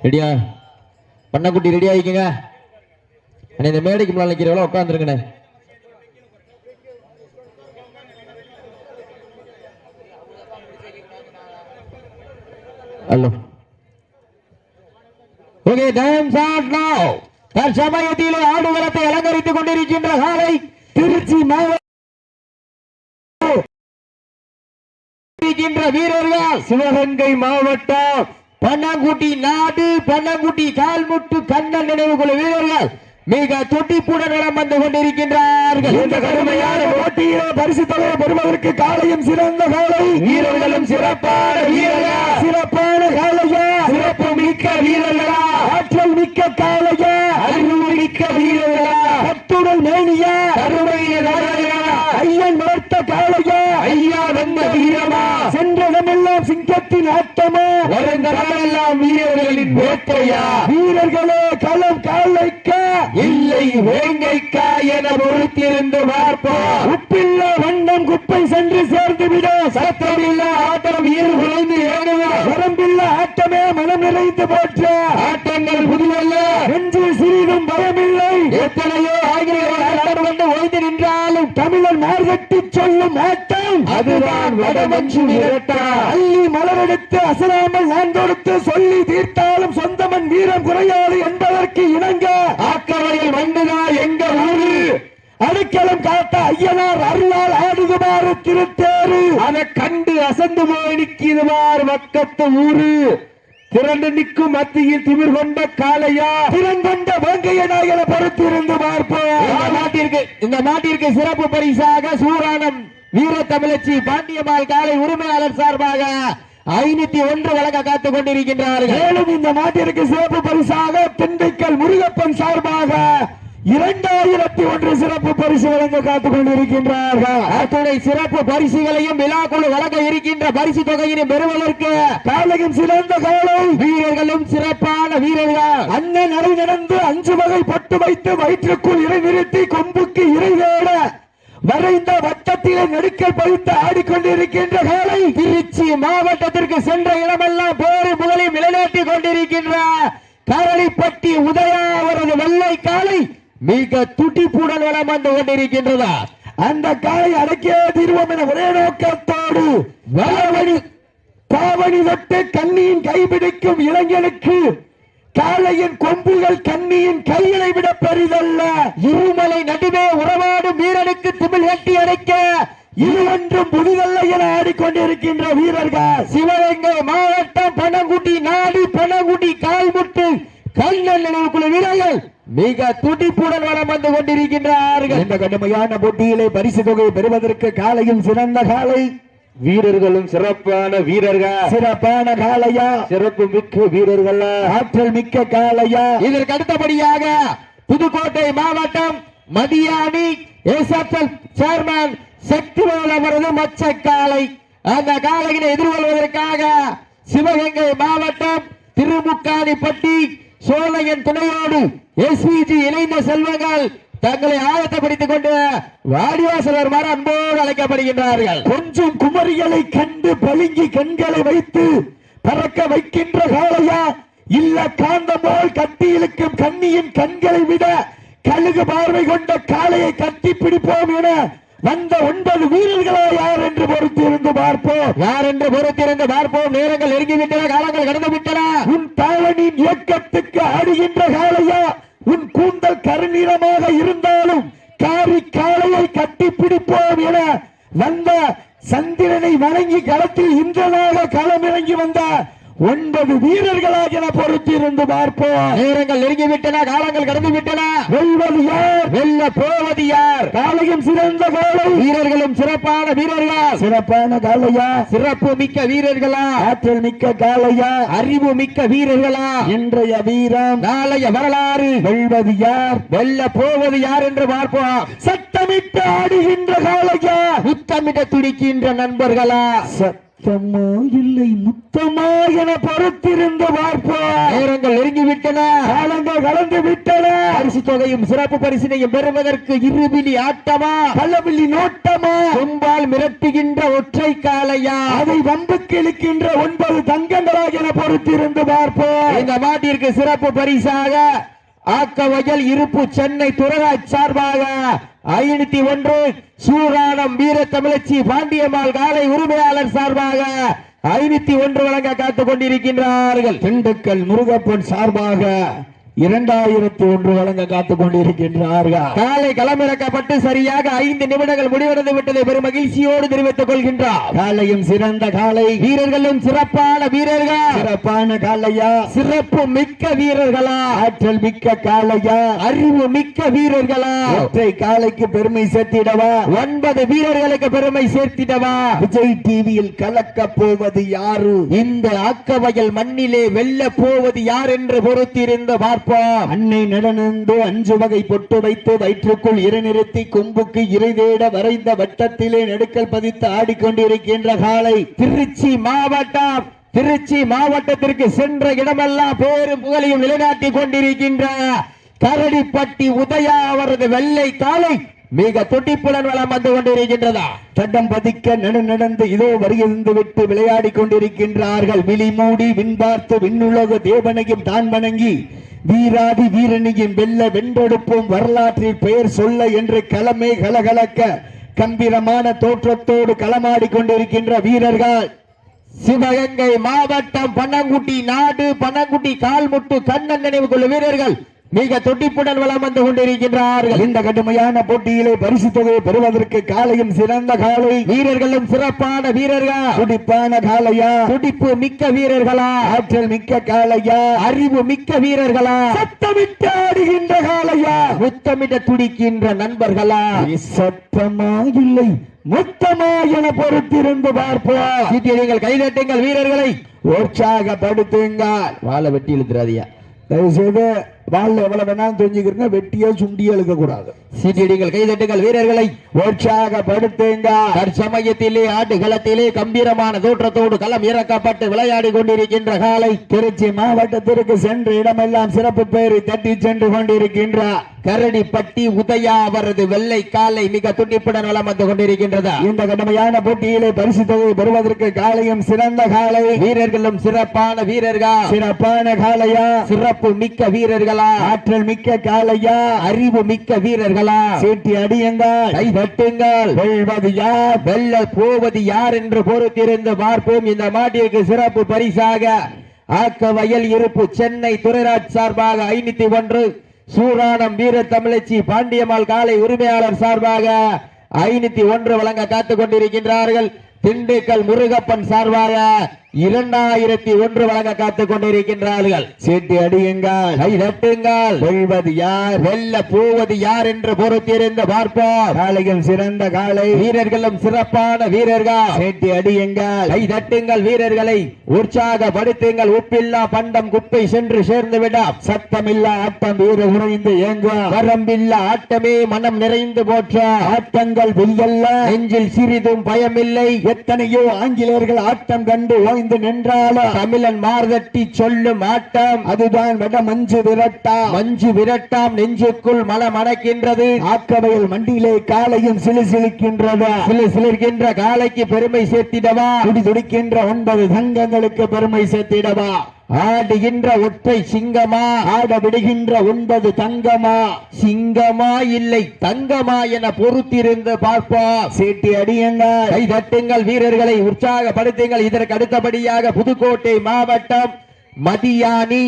ரெடியா பண்ணக்குட்டி ரெடி ஆகிக்கங்க. இந்த மேடைக்கு முன்னாடி நிக்கிறவள உட்காந்துருங்கண்ணே. Hello okay time start now. தற்சமயத்திலே ஆடுகளத்தை அலங்கரித்துக் கொண்டிருக்கின்ற காலை திருச்சி மாவட்ட வீரர்கள் சிவகங்கை மாவட்டம் பண்ணங்குட்டி நாடு பண்ணங்குட்டி கால்முட்டு கண்ணன் நினைவு குழு வீரர்கள் மிக துடிப்புடன் வலம் வந்து கொண்டிருக்கின்றார்கள். இந்த கடுமையான போட்டியிலே பரிசு தொகை பெறுவதற்கு காலையும் சிறந்த காலை வீரர்களும் சிறப்பான வீரர்கள் சிறப்பான காலையா சிறப்பு மிக்க வீரர்களா ஆற்றல் மிக்க காலையா அறிவு மிக்க வீரர்களா கட்டுடல் மேனியா கருமையில ஐயன் வளர்த்த காலையா ஐயா வந்த வீரமா சென்றதமெல்லாம் சிங்கத்தின் ஆட்டமா வருந்தமெல்லாம் வீரர்களின் வேட்டையா வீரர்களே களம் காலைக்கா இல்லை வேங்கைக்கா என பொறுத்திருந்து பார்ப்போம். உப்பில்ல வண்ணம் குப்பை சென்று சேர்ந்துவிடும் சத்தமில்ல ஆட்டம் வீர் குறைந்து ஏறுவோம் வரம்பில்ல ஆட்டமே மனம் நிறைந்து போற்ற ஆட்டங்கள் புதியல்ல என்று சிறிதும் பயமில்லை எத்தனையோ ஆகியோர் வந்து ஓய்ந்து நின்றாலும் தமிழர் மார்கட்டி சொல்லும் ஆட்டம் அதுதான் வடமஞ்சு விரட்டா அள்ளி மலரெடுத்து அசராமல் நான் கொடுத்து சொல்லி தீர்த்தாலும் சொந்தமன் வீரம் குறையாது என்பதற்கு இணங்க ஆக்கவையில் மண்ணுதா எங்க ஊரு அடைக்கலம் காத்த ஐயனார் அருளால் ஆடுதுமாறு திருத்தேரு அதை கண்டு அசந்து போய் நிற்கிறவாறு மக்கத்து ஊரு திரண்டு நிற்கும் மத்தியில் திமிர் கொண்ட காளையா திறன் கொண்ட வேங்கைய நாயகனை பொறுத்திருந்து பார்ப்போம். இந்த நாட்டிற்கு சிறப்பு பரிசாக சூரானம் வீர தமிழச்சி பாண்டியம்மாள் காலை உரிமையாளர் சார்பாக 501 வழங்க காத்துக் கொண்டிருக்கின்றார்கள். மேலும் இந்த நாட்டிற்கு சிறப்பு பரிசாக திண்டுக்கல் முருகப்பன் சார்பாக 2001 சிறப்பு பரிசு வழங்க காத்துக் கொண்டிருக்கின்றார்கள். அத்துணை சிறப்பு பரிசுகளையும் விழாக்குழு வழங்க இருக்கின்ற பரிசு தொகையினை பெறுவதற்கு காலையும் சிறந்த காலை வீரர்களும் சிறப்பான வீரர்கள் அண்ணன் அறை நடந்து 5 வகை பட்டு வைத்து வயிற்றுக்குள் இறை நிறுத்தி கொம்புக்கு இறை தேட வரைந்த வட்டத்திலே நெருக்கல் பதித்து ஆடிக்கொண்டிருக்கின்ற காலை திருச்சி மாவட்டத்திற்கு சென்ற இடமெல்லாம் பேரு முதலில் நிலைநாட்டிக் கொண்டிருக்கின்ற கரளிப்பட்டி உதயா அவரது வெள்ளை காலை மிக துடிப்புடன் வலம் வந்து கொண்டிருக்கின்றதா அந்த காலை அடக்கிய தீர்வோம் என ஒரே நோக்கத்தோடு பாவணி தொட்டு கண்ணியின் கைபிடிக்கும் இளைஞனுக்கு காளையின் கொம்புகள் கண்ணியின் கைகளை விட பெரிதல்ல இருமலை நடுவே உறவாடும் வீரனுக்கு திமிழ் கட்டி அடைக்க இது ஒன்றும் புதிதல்ல என ஆடிக்கொண்டிருக்கின்ற வீரர்கள் சிவகங்கை மாவட்டம் பனங்குடி நாடு பனங்குடி கால்முட்டு கண்ணன் நினைவுக்குழு வீரர்கள் மிக துடிப்புடன் வலம் வந்து கொண்டிருக்கின்றார்கள். இந்த கடுமையான போட்டியிலே பரிசு தொகை பெறுவதற்கு காலையும் சிறந்த காலை வீரர்களும் சிறப்பான வீரர்கள் சிறப்பான காளையா சிறப்பு மிக்க வீரர்கள் ஆற்றல் மிக்க காளையா. இதற்கு அடுத்தபடியாக புதுக்கோட்டை மாவட்டம் மதியானி எஸ்எஃப்எல் சேர்மன் சக்திவேல் அவரது மச்ச காளை அந்த காளையினை எதிர்கொள்வதற்காக சிவகங்கை மாவட்டம் திருமுக்காணிப்பட்டி சோழையன் துணையோடு எஸ்பிஜி இணைந்த செல்வங்கள் தங்களை ஆயத்தப்படுத்திக் கொண்டு வாடிவாசல் வருமாறு அன்போடு அழைக்கப்படுகின்றார்கள். கொஞ்சம் குமரிகளை கண்டு பளிங்கி கண்களை வைத்து பறக்க வைக்கின்ற காளையா இல்ல காந்தம் போல் கட்டி இழுக்கும் கண்ணியின் கண்களை விட கழுகு பார்வை கொண்ட காளையை கட்டி பிடிப்போம் என வந்த 9 வீரர்களா யார் என்று பொறுத்திருந்து பார்ப்போம். நேரங்கள் நெருங்கிவிட்டன, காலங்கள் கடந்து விட்டன. உன் தாவணியின் இயக்கத்துக்கு ஆடுகின்ற காளையா உன் கூந்தல் கருநீரமாக இருந்தாலும் காரி காளையை கட்டி பிடிப்போம் என வந்த சந்திரனை வணங்கி களத்தில் இன்றனாக களமிறங்கி வந்த 9 வீரர்களாக என பொறுத்திருந்து பார்ப்போம். நேரங்கள் நெருங்கிவிட்டன, காலங்கள் கடந்து விட்டன. வெல்வது யார் வெல்ல போவது யார் காலையும் சிறந்த காலை வீரர்களும் சிறப்பான வீரர்களா சிறப்பான காளையா சிறப்பு மிக்க வீரர்களா ஆற்றல் மிக்க காளையா அறிவு மிக்க வீரர்களா இன்றைய வீரம் நாளைய வரலாறு வெல்வது யார் வெல்ல போவது யார் என்று பார்ப்போம். சத்தமிட்டு ஆடுகின்ற காளையா முத்தமிட துடிக்கின்ற நண்பர்களா முத்தமா இல்லை முத்தமா என பொறுத்திருந்து பார்ப்போம். நேரங்கள் நெருங்கிவிட்டன, காலங்கள் கலந்து விட்டன. பரிசு தொகையும் சிறப்பு பரிசினையும் பெறுவதற்கு இருபிலி ஆட்டமா, கள்ளபில்லி நோட்டமா, கொம்பால் மிரட்டுகின்ற ஒற்றை காலையா, அதை வம்புக்கு இழுக்கின்ற 9 தங்கங்களா என பொறுத்திருந்து பார்ப்போம். இந்த மாட்டிற்கு சிறப்பு பரிசாக ஆக்கவயல் இருப்பு சென்னை துறராஜ் சார்பாக 501, சூராணம் வீர தமிழச்சி பாண்டியம்மாள் காலை உரிமையாளர் சார்பாக 501 வழங்க காத்துக் கொண்டிருக்கின்றார்கள். திண்டுக்கல் முருகப்பன் சார்பாக 2001 வழங்க காத்துக் கொண்டிருக்கின்றார்கள். காலை களமிறக்கப்பட்டு சரியாக 5 நிமிடங்கள் முடிவடைந்து விட்டதை பெரும் மகிழ்ச்சியோடு தெரிவித்துக் கொள்கின்றார். காலையும் சிறந்த காலை, வீரர்களும் சிறப்பான வீரர்கள், சிறப்பான காலையா, சிறப்பு மிக்க வீரர்களா, ஆற்றல் மிக்க காலையா, அறிவு மிக்க வீரர்களா, ஒற்றை காலைக்கு பெருமை சேர்த்திடவா, 9 வீரர்களுக்கு பெருமை சேர்த்திடவா, விஜய் டிவியில் கலக்க போவது யாரு, இந்த ஆக்கவயல் மண்ணிலே வெல்ல போவது யார் என்று பொறுத்திருந்து பார்ப்போம். அன்னை நடனந்து 5 வகை பொட்டு வைத்து வயிற்றுக்குள் நிறுத்தி கொம்புக்கு இறை தேட வரைந்த வட்டத்திலே நெடுக்கல் பதித்து ஆடிக்கொண்டிருக்கின்ற காலை திருச்சி மாவட்டத்திற்கு சென்ற இடமெல்லாம் பேரும் புகழையும் நிலைநாட்டி கொண்டிருக்கின்ற கரடிப்பட்டி உதயா அவரது வெள்ளை காலை மிக துடிப்புடன் வளம் வந்து கொண்டிருக்கின்றதா, தடம் பதிக்க நடந்து இதோ வருகிருந்து விட்டு விளையாடி கொண்டிருக்கின்றார்கள். விழி மூடி விண் பார்த்து விண்ணுலக தேவனையும் தான் வணங்கி வீராதி வீரனையும் வெல்ல வென்றெடுப்போம் வரலாற்றில் பெயர் சொல்ல என்று களமே கலகலக்க கம்பீரமான தோற்றத்தோடு களமாடி கொண்டிருக்கின்ற வீரர்கள் சிவகங்கை மாவட்டம் பனங்குட்டி நாடு பனங்குட்டி கால்முட்டு கண்ணன் நினைவு கொள்ளும் வீரர்கள் மிக துடிப்புடன் வளம் வந்து கொண்டிருக்கின்றார்கள். இந்த கடுமையான போட்டியிலே பரிசு தொகையை பெறுவதற்கு காலையும் சிறந்த காலை, வீரர்களும் சிறப்பான வீரர்கள், துடிப்பான காலையா, துடிப்பு மிக்க வீரர்களா, ஆற்றல் மிக்க காலையா, அறிவு மிக்க வீரர்களா, சத்தமிட்டு ஆடுகின்ற காலையா, முத்தமிட துடிக்கின்ற நண்பர்களா, சத்தமா இல்லை முத்தமா என பொறுத்திருந்து பார்ப்போம். நீங்கள் கைதட்டுங்கள், வீரர்களை உற்சாகப்படுத்துங்கள். வாழை வெட்டி இழுத்துறாதியா, தயவு செய்து வாழ்ல எவ்வளவு வேணாலும் தெரிஞ்சுக்கிறீங்க, வெட்டியோ சுண்டியோ எழுக்க கூடாது. சீட்டியடிகள் கைதட்டுங்கள், வீரர்களை உற்சாகப்படுத்துங்க. தற்சமயத்திலே ஆட்டுகளத்திலே கம்பீரமான தோற்றத்தோடு களம் இறக்கப்பட்டு விளையாடி கொண்டிருக்கின்ற காலை திருச்சி மாவட்டத்திற்கு சென்ற இடமெல்லாம் சிறப்பு பெயரை தட்டி சென்று கொண்டிருக்கின்றார். கரடிப்பட்டி உதயா அவரது வெள்ளை காலை மிக துடிப்புடன் வளம் வந்து கொண்டிருக்கின்றதா. இந்த கடுமையான போட்டியிலே பரிசு தொகை பெறுவதற்கு காலையும் சிறந்த காலை, வீரர்களும் சிறப்பான வீரர்கள், சிறப்பான காலையா, சிறப்பு மிக்க வீரர்களா, ஆற்றல் மிக்க காலையா, அறிவு மிக்க வீரர்களா, சீட்டி அடியுங்கள், கை தட்டுங்கள். வெல்வது யார், வெல்ல போவது யார் என்று பொறுத்திருந்து பார்ப்போம். இந்த மாட்டிற்கு சிறப்பு பரிசாக ஆக்கவயல் இருப்பு சென்னை துறைராஜ் சார்பாக 501, சூராணம் வீர தமிழச்சி பாண்டியம்மாள் காலை உரிமையாளர் சார்பாக 501 வழங்க காத்துக் கொண்டிருக்கின்றார்கள். திண்டுக்கல் முருகப்பன் சார்பாக 2001 வழங்க காத்துக் கொண்டிருக்கின்றார்கள். சீட்டி அடியுங்கள், கை தட்டுங்கள். வெல்வது யார், வெல்ல போவது யார் என்று பொறுத்திருந்து பார்ப்போம். காலையும் சிறந்த காலை, வீரர்களும் சிறப்பான வீரர்கள், சீட்டி அடியுங்கள், கை தட்டுங்கள். வீரர்களை உற்சாகப்படுத்துங்கள். உப்பில்லா பண்டம் குப்பை சென்று சேர்ந்து விட, சத்தமில்லா ஆட்டம் வீர உறைந்து ஏங்குவா, வரம்பில்லா ஆட்டமே மனம் நிறைந்து போற்ற, ஆட்டங்கள் வெல்லல்ல நெஞ்சில் சிறிதும் பயமில்லை. எத்தனையோ ஆங்கிலேயர்கள் ஆட்டம் கண்டு ஓய்ந்து நின்றாலும் தமிழன் மார்தட்டி சொல்லும் ஆட்டம் அதுதான் வட மஞ்சு விரட்டாம். மஞ்சு விரட்டாம் நெஞ்சுக்குள் மனம் அடக்கின்றது. ஆக்கவையில் மண்டியிலே காலையும் சிலுசிலுக்கின்றது. சிலிர்க்கின்ற காலைக்கு பெருமை சேர்த்திடவா, துடி துடிக்கின்ற 9 தங்கங்களுக்கு பெருமை சேர்த்திடவா, ஆடுகின்ற ஒற்றை சிங்கமா, ஆட விடுகின்ற 9 தங்கமா, சிங்கமா இல்லை தங்கமா என பொறுத்திருந்து பார்ப்போம். சீட்டி அடியுங்கள், கை தட்டுங்கள். வீரர்களை உற்சாகப்படுத்துங்கள். இதற்கு அடுத்தபடியாக புதுக்கோட்டை மாவட்டம் மதியானி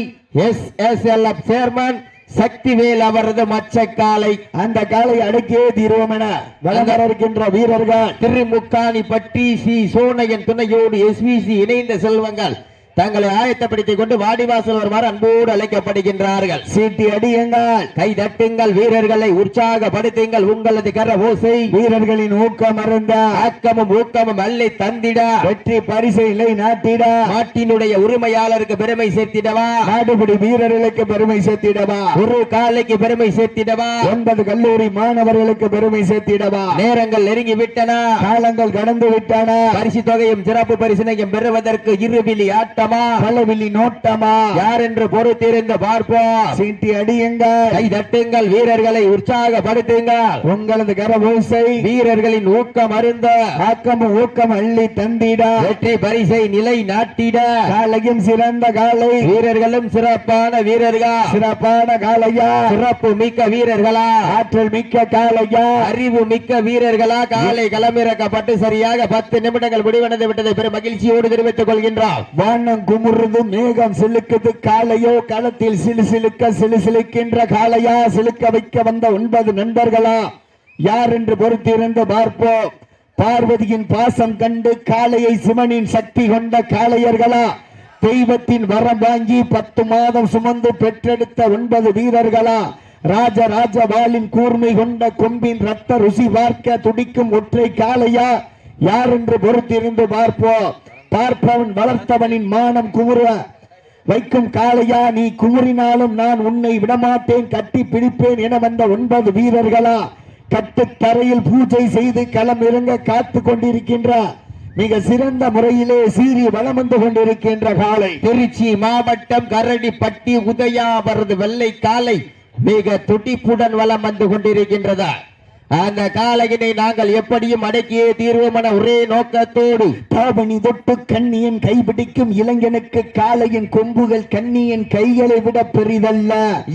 SSLF சேர்மன் சக்திவேல் அவரது மச்சக்காலை, அந்த காலை அடக்கியே தீர்வோம் என வளர இருக்கின்ற வீரர்கள் திருமுக்காணி பட்டி சி சோனையன் துணையோடு SVC இணைந்த செல்வங்கள் தங்களை ஆயத்தப்படுத்திக் கொண்டு வாடிவாசல் வருமாறு அன்போடு அழைக்கப்படுகின்றார்கள். சீட்டி அடியுங்கள், கை தட்டுங்கள், வீரர்களை உற்சாகப்படுத்துங்கள். உங்களது கர ஓசை வீரர்களின் ஊக்கம் அருந்த ஆக்கமும் ஊக்கமும் அள்ளி தந்திட வெற்றி பரிசை நிலை நாட்டிட நாட்டினுடைய உரிமையாளருக்கு பெருமை சேர்த்திடவா, நாடுபடி வீரர்களுக்கு பெருமை சேர்த்திடவா, ஒரு காலைக்கு பெருமை சேர்த்திடவா, 9 கல்லூரி மாணவர்களுக்கு பெருமை சேர்த்திடவா. நேரங்கள் நெருங்கி விட்டன, காலங்கள் கடந்து விட்டன. பரிசு தொகையும் சிறப்பு பரிசினையும் பெறுவதற்கு இருவிழி ஆட்டமா பலவிழி நோட்டமா யார் என்று பொறுத்திருந்து பார்ப்போம். சீட்டி அடியுங்கள், கை தட்டுங்கள், வீரர்களை உற்சாகப்படுத்துங்கள். உங்களது கரபூசை வீரர்களின் ஊக்கம் அருந்த ஆக்கமும் ஊக்கம் அள்ளி தந்திட வெற்றி பரிசை நிலை நாட்டிட காலையும் சிறந்த காலை, வீரர்களும் சிறப்பான வீரர்கள், சிறப்பான காலையா, சிறப்பு மிக்க வீரர்களா, ஆற்றல் மிக்க காலையா, அறிவு மிக்க வீரர்களா காலை களமிறக்கப்பட்டு சரியாக 10 நிமிடங்கள் முடிவடைந்து விட்டதை பெரும் மகிழ்ச்சியோடு தெரிவித்துக் கொள்கின்றோம். வானம் குமுறுது, மேகம் சிலுக்குது, காலையோ களத்தில் சிலுசிலுக்கின்ற காலையா, சிலுக்க வைக்க வந்த 9 நண்பர்களா யார் என்று பொறுத்திருந்து பார்ப்போம். பார்வதியின் பாசம் கண்டு காளையை சிவனின் சக்தி கொண்ட காளையர்களா, தெய்வத்தின் வரம் வாங்கி 10 மாதம் சுமந்து பெற்றெடுத்த 9 வீரர்களா, ராஜ வாளின் கூர்மை கொண்ட கொம்பின் ரத்த ருசி பார்க்க துடிக்கும் ஒற்றை காளையா யார் என்று பொறுத்திருந்து பார்ப்போம். பார்ப்பவன் வளர்த்தவனின் மானம் குமுற வைக்கும் காளையா, நீ குமுறினாலும் நான் உன்னை விடமாட்டேன், கட்டி பிடிப்பேன் என வந்த 9 வீரர்களா, கட்டுத்தரையில் பூஜை செய்து களம் இறங்க காத்து கொண்டிருக்கின்ற மிக சிறந்த முறையிலே சீறி வலம் வந்து கொண்டிருக்கின்ற காளை திருச்சி மாவட்டம் கரடிப்பட்டி உதயாவரது வெள்ளை காளை மிக துடிப்புடன் வலம் வந்து கொண்டிருக்கின்றதா. அந்த காளையினை நாங்கள் எப்படியும் அடக்கியே தீர்வோம் என ஒரே நோக்கத்தோடு தாவணி தொட்டு கண்ணியன் கைபிடிக்கும் இளைஞனுக்கு காளையின் கொம்புகள் கண்ணியன் கைகளை விட பெரிதல்ல.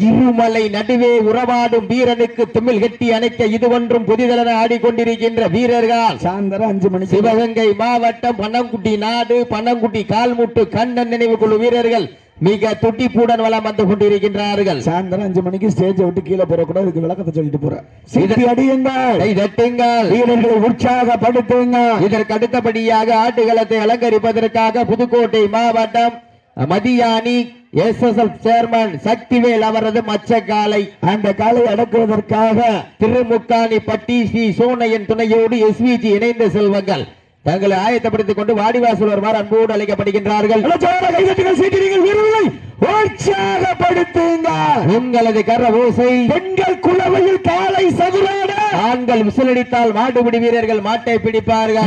இருமலை நடுவே உறவாடும் வீரனுக்கு திமிழ் கட்டி அணைக்க இது ஒன்றும் புதிதென ஆடிக்கொண்டிருக்கின்ற வீரர்கள் சாயந்தரம் 5 மணி சிவகங்கை மாவட்டம் பனங்குட்டி நாடு பனங்குட்டி கால்முட்டு கண்ணன் நினைவு குழு வீரர்கள் மிக துடிப்புடன் வளம் வந்து கொண்டிருக்கின்றார்கள். சாயந்தரம் 5 மணிக்கு ஸ்டேஜை விட்டு கீழே போறக்கூடாது, இதுக்கு விளக்கத்தை சொல்லிட்டு போறேன். சீட்டி அடியுங்கள், வீரர்களை உற்சாகப்படுத்துங்க. இதற்கு அடுத்தபடியாக ஆட்டுகளத்தை அலங்கரிப்பதற்காக புதுக்கோட்டை மாவட்டம் மதியானி SSL சேர்மன் சக்திவேல் அவரது மச்ச காலை, அந்த காலை அடக்குவதற்காக திருமுக்காணி பட்டி ஸ்ரீ சோனையன் துணையோடு SVG இணைந்த செல்வங்கள் தங்களை ஆயத்தப்படுத்திக் கொண்டு வாடிவாசல் வருமாறு அன்போடு அழைக்கப்படுகின்றார்கள். உற்சாகப்படுத்துங்க. உங்களது கர ஓசை பெண்கள் குளவையில் காலை சதுராட, ஆண்கள் விசிலடித்தால் மாட்டுப்பிடி வீரர்கள் மாட்டை பிடிப்பார்கள்.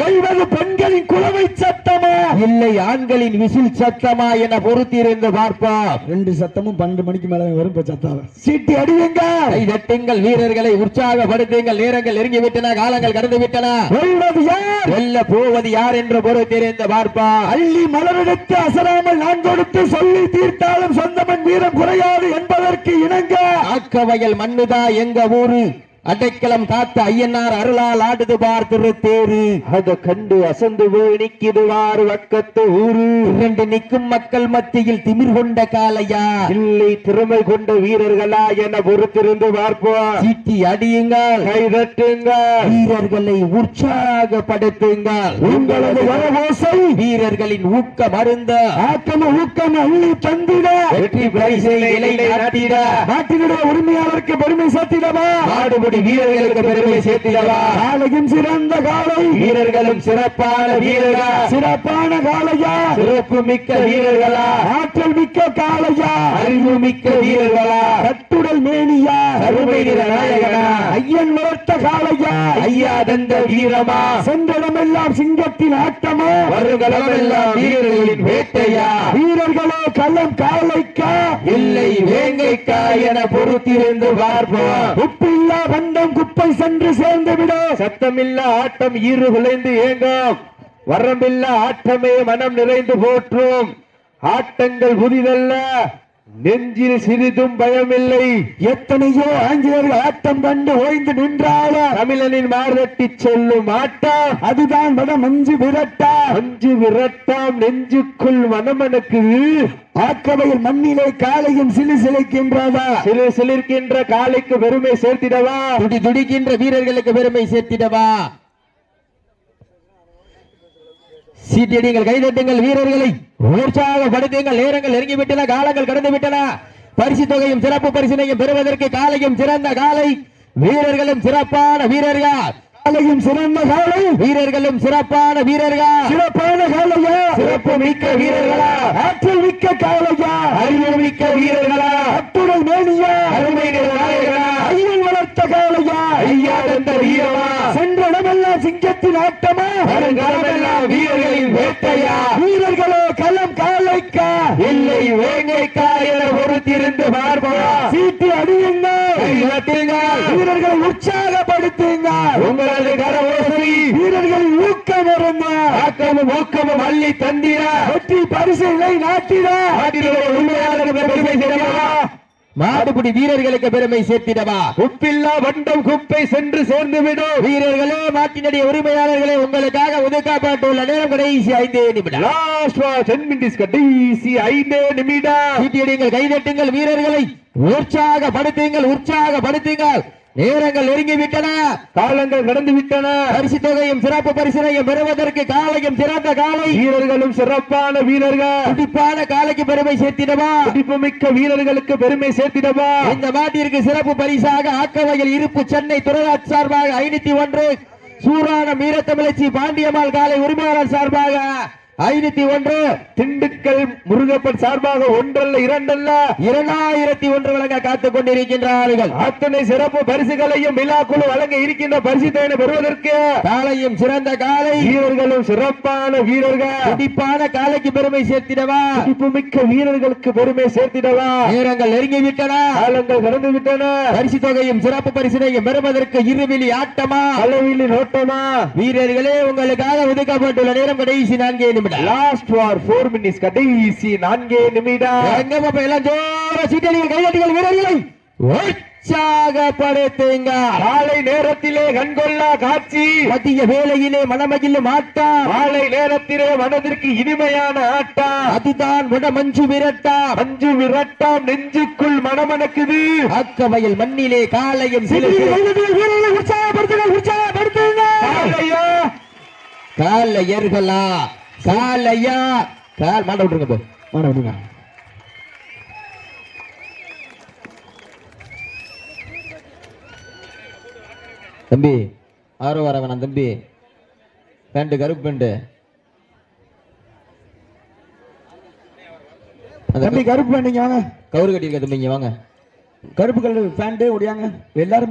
பெண்களின் குளவை சத்தமா இல்லை ஆண்களின் விசில் சத்தமா என பொறுத்திருந்து பார்ப்போம். 2 சத்தமும் 12 மணிக்கு மேல வரும் சத்தம். சீட்டி அடியுங்க, கை தட்டுங்கள், வீரர்களை உற்சாகப்படுத்துங்கள். நேரங்கள் நெருங்கி விட்டன, காலங்கள் கடந்து விட்டன. வெல்ல போவது யார் என்று பொறுத்திருந்து பார்ப்போம். அள்ளி மலரெடுத்து அசராமல் நான் கொடுத்து சொல்லி தீர்த்தாலும் சொந்தமன் வீரம் குறையாது என்பதற்கு இணங்க ஆக்கவயல் மண்ணுதா எங்க ஊரு, அடைக்கலம் காத்த ஐயனார் அருளால் ஆடுது பார் திருத்தேரு, அதை கண்டு அசந்து நிக்கிடுவார் வக்கத்து ஊரு. 2 நிற்கும் மக்கள் மத்தியில் திமிர் கொண்ட காளையா இல்லை திறமை கொண்ட வீரர்களா என பொறுத்திருந்து பார்ப்போம். சீட்டி அடியுங்கள், கைதட்டுங்கள், வீரர்களை உற்சாகப்படுத்துங்கள். உங்களது வரவோசை வீரர்களின் ஊக்கம் அருந்த ஆக்கம ஊக்கம் அள்ளி தந்திட வெற்றி பரிசை நிலை நாட்டிட நாட்டினுடைய உரிமையாளருக்கு பெருமை சேர்த்திடவா, நாடுபடி வீரர்களுக்கு பெருமை சேர்த்திடவா. காலையும் சிறந்த காலை, வீரர்களும் சிறப்பான வீரர்களா, சிறப்பான காலையா, சிறப்பு மிக்க வீரர்களா, ஆற்றல் மிக்க காலையா, அறிவு மிக்க வீரர்களா, கட்டுடல் மேனியா, கருமை நிற நாயகனா, ஐயன் வளர்த்த காலையா, ஐயா தந்த வீரமா, சென்றடமெல்லாம் சிங்கத்தின் ஆட்டமா, வருகளமெல்லாம் வீரர்களின் வேட்டையா, வீரர்களோ களம் காலைக்கா இல்லை வேங்கைக்கா என பொறுத்திருந்து பார்ப்போம். உப்பில்லா பண்டம் குப்பை சென்று சேர்ந்து விட, சத்தமில்லா ஆட்டம் ஈறு விளைந்து ஏங்கும், வரம்பில்லா ஆட்டமே மனம் நிறைந்து போற்றும். ஆட்டங்கள் புதிதல்ல, நெஞ்சில் சிறிதும் பயமில்லை. எத்தனையோ ஆங்கிலேயர்கள் ஆட்டம் கண்டு ஓய்ந்து நின்றாலும் தமிழனின் மார்தட்டி செல்லும் ஆட்டம் அதுதான் வட மஞ்சு விரட்டா, மஞ்சு விரட்டாம் நெஞ்சுக்குள் மனமனுக்கு. ஆக்கவையில் மண்ணிலே காலையும் சிலிர்க்கின்றதா, சிலிர்க்கின்ற காலைக்கு பெருமை சேர்த்திடவா, துடிக்கின்ற வீரர்களுக்கு பெருமை சேர்த்திடவா. சீட்டியடிங்கள், கைதட்டுங்கள், வீரர்களை உற்சாகப்படுத்துங்கள். நேரங்கள் நெருங்கிவிட்டன, காலங்கள் கடந்து விட்டன. பரிசு தொகையும் சிறப்பு பரிசினையும் பெறுவதற்கு காலையும் சிறந்த காலை, வீரர்களும் சிறப்பான வீரர்கள். காலையும் சிறந்த காலை, வீரர்களும் சிறப்பான வீரர்கள். சிறப்பான காலையா, சிறப்பு மிக்க வீரர்களா, ஆற்றல் மிக்க காலையா, அறிவு மிக்க வீரர்களா, அத்துடன் மேனியா, அருமை நாயகனா, ஐயன் வளர்த்த காலையா, ஐயா தந்த வீரமா, சென்ற இடமெல்லாம் சிங்கத்தின் ஆட்டமா, வருங்காலமெல்லாம் வீரர்களின் வேட்டையா, வீரர்களோ களம் காலைக்கா, இல்லை வேங்கைக்கா என பொறுத்திருந்து பார்ப்போம். சீட்டி அடியுங்கள், கைதட்டுங்கள், வீரர்களை உற்சாகப்படுத்துங்கள், உங்களது கரவோசை வீரர்கள் ஊக்கம் இருந்த ஆக்கமும் ஊக்கமும் அள்ளி தந்திர வெற்றி பரிசுகளை நாட்டிட நாட்டினுடைய உண்மையாளருக்கு பெருமை சேர்த்திடவா, மாடுபிடி வீரர்களுக்கு பெருமை சேர்த்திடவா. உப்பில்லா வண்டம் குப்பை சென்று சேர்ந்து விடும். வீரர்களே, மாட்டினுடைய உரிமையாளர்களே, உங்களுக்காக ஒதுக்கப்பட்டுள்ள நேரம் கடைசி 5 நிமிடம். லாஸ்ட் 10 மினிட்ஸ் கடைசி 5 நிமிடம். சீட்டியடிங்கள், கைதட்டுங்கள், வீரர்களை உற்சாகப்படுத்துங்கள். நேரங்கள் நெருங்கிவிட்டன, காலங்கள் கடந்து விட்டன. பரிசு தொகையும் சிறப்பு பரிசினையும் பெறுவதற்கு காலையும் சிறந்த காலை, வீரர்களும் சிறப்பான வீரர்கள். துடிப்பான காலைக்கு பெருமை சேர்த்திடவா, துடிப்புமிக்க வீரர்களுக்கு பெருமை சேர்த்திடவா. இந்த மாட்டிற்கு சிறப்பு பரிசாக ஆக்கவையில் இருப்பு சென்னை துறைராஜ் சார்பாக 501, சூரான மீரத்தமிழச்சி பாண்டியம்மாள் காலை உரிமையாளர் சார்பாக 501, திண்டுக்கல் முருகப்பன் சார்பாக 1 அல்ல 2 அல்ல 2001 வழங்க காத்துக் கொண்டிருக்கின்றார்கள். அத்தனை சிறப்பு பரிசுகளையும் விழாக்குழு வழங்க இருக்கின்ற பரிசு தொகையை பெறுவதற்கு காலையும் சிறந்த காலை, வீரர்களும் சிறப்பான வீரர்கள். துடிப்பான காலைக்கு பெருமை சேர்த்திடவா, துடிப்புமிக்க வீரர்களுக்கு பெருமை சேர்த்திடவா. நேரங்கள் நெருங்கிவிட்டன, காலங்கள் கடந்து விட்டன. பரிசு தொகையும் சிறப்பு பரிசினையும் பெறுவதற்கு இருவிழி ஆட்டமா, அளவிலி நோட்டமா. வீரர்களே, உங்களுக்காக ஒதுக்கப்பட்டுள்ள நேரம் கடைசி 4 நிமிடம். லாஸ்ட் 4 மினிட்ஸ் கடைசி 4 நிமிடம். எல்லாம் ஜோர சீட்டடிகள், கைதட்டுகள், வீரர்களை உற்சாகப்படுத்துங்க. காலை நேரத்திலே கண்கொள்ளா காட்சி, மதிய வேளையிலே மனமகிழும் ஆட்டம், மாலை நேரத்திலே மனதிற்கு இனிமையான ஆட்டம். அதுதான் மஞ்சு விரட்டாம், மஞ்சு விரட்டாம் நெஞ்சுக்குள் மனமணக்குது. அக்கவயல் மண்ணிலே காலையும் உற்சாகப்படுத்துங்க. காலையர்களா, காலையா, கால் மாட விட்டுருங்க, மாட விட்டுருங்க. தம்பி, ஆரோ வர வேணாம் தம்பி, பேண்ட் கருப்பு பேண்ட், தம்பி கருப்பு பேண்ட், வாங்க. கவுரு கட்டியிருக்க தம்பி, இங்க வாங்க. கருப்பு கலர் பேண்ட் ஒடியாங்க எல்லாரும்.